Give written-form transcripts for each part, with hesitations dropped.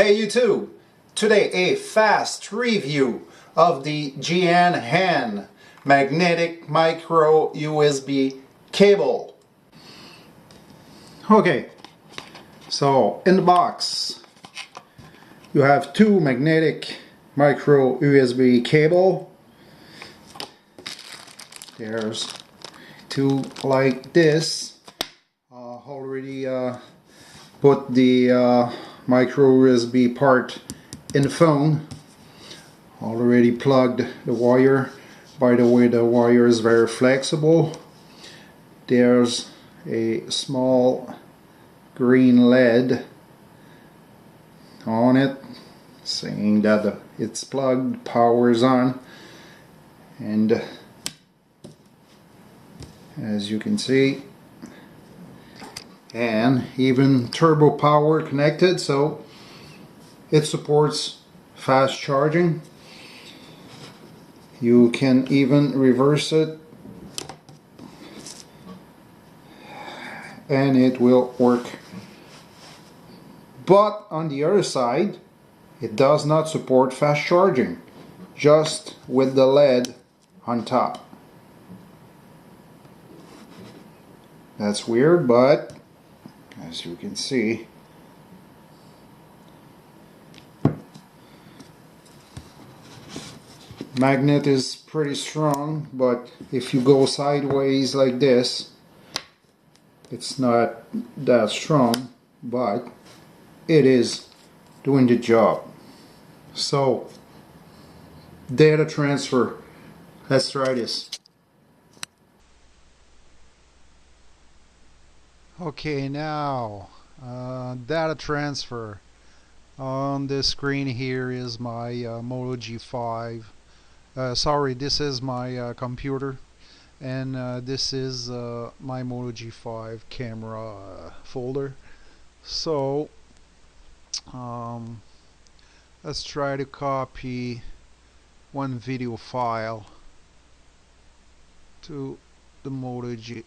Hey YouTube! Today a fast review of the Jianhan magnetic micro USB cable. Okay, so in the box you have two magnetic micro USB cable. There's two like this. Already put the micro USB part in the phone. Already plugged the wire. By the way, the wire is very flexible. There's a small green LED on it saying that it's plugged, power is on, and as you can see, and even turbo power connected, so it supports fast charging. You can even reverse it and it will work. But on the other side, it does not support fast charging, just with the LED on top. That's weird, but as you can see, magnet is pretty strong, but if you go sideways like this, it's not that strong, but it is doing the job. So, data transfer, let's try this. Okay, now data transfer. On this screen here is my Moto G5. Sorry, this is my computer, and this is my Moto G5 camera folder. So let's try to copy one video file to the Moto G.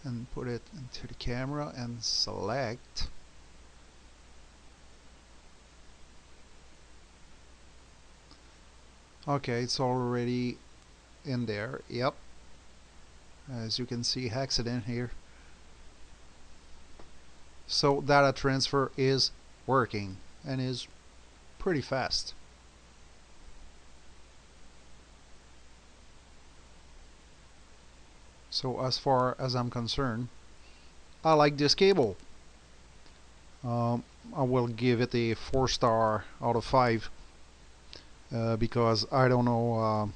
And put it into the camera and select. Okay, it's already in there. Yep, as you can see, accident here. So data transfer is working and is pretty fast. So as far as I'm concerned, I like this cable. I will give it a 4-star out of 5 because I don't know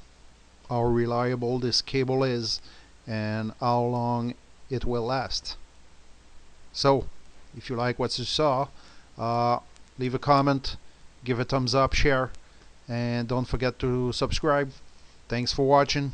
how reliable this cable is and how long it will last. So if you like what you saw, leave a comment, give a thumbs up, share, and don't forget to subscribe. Thanks for watching.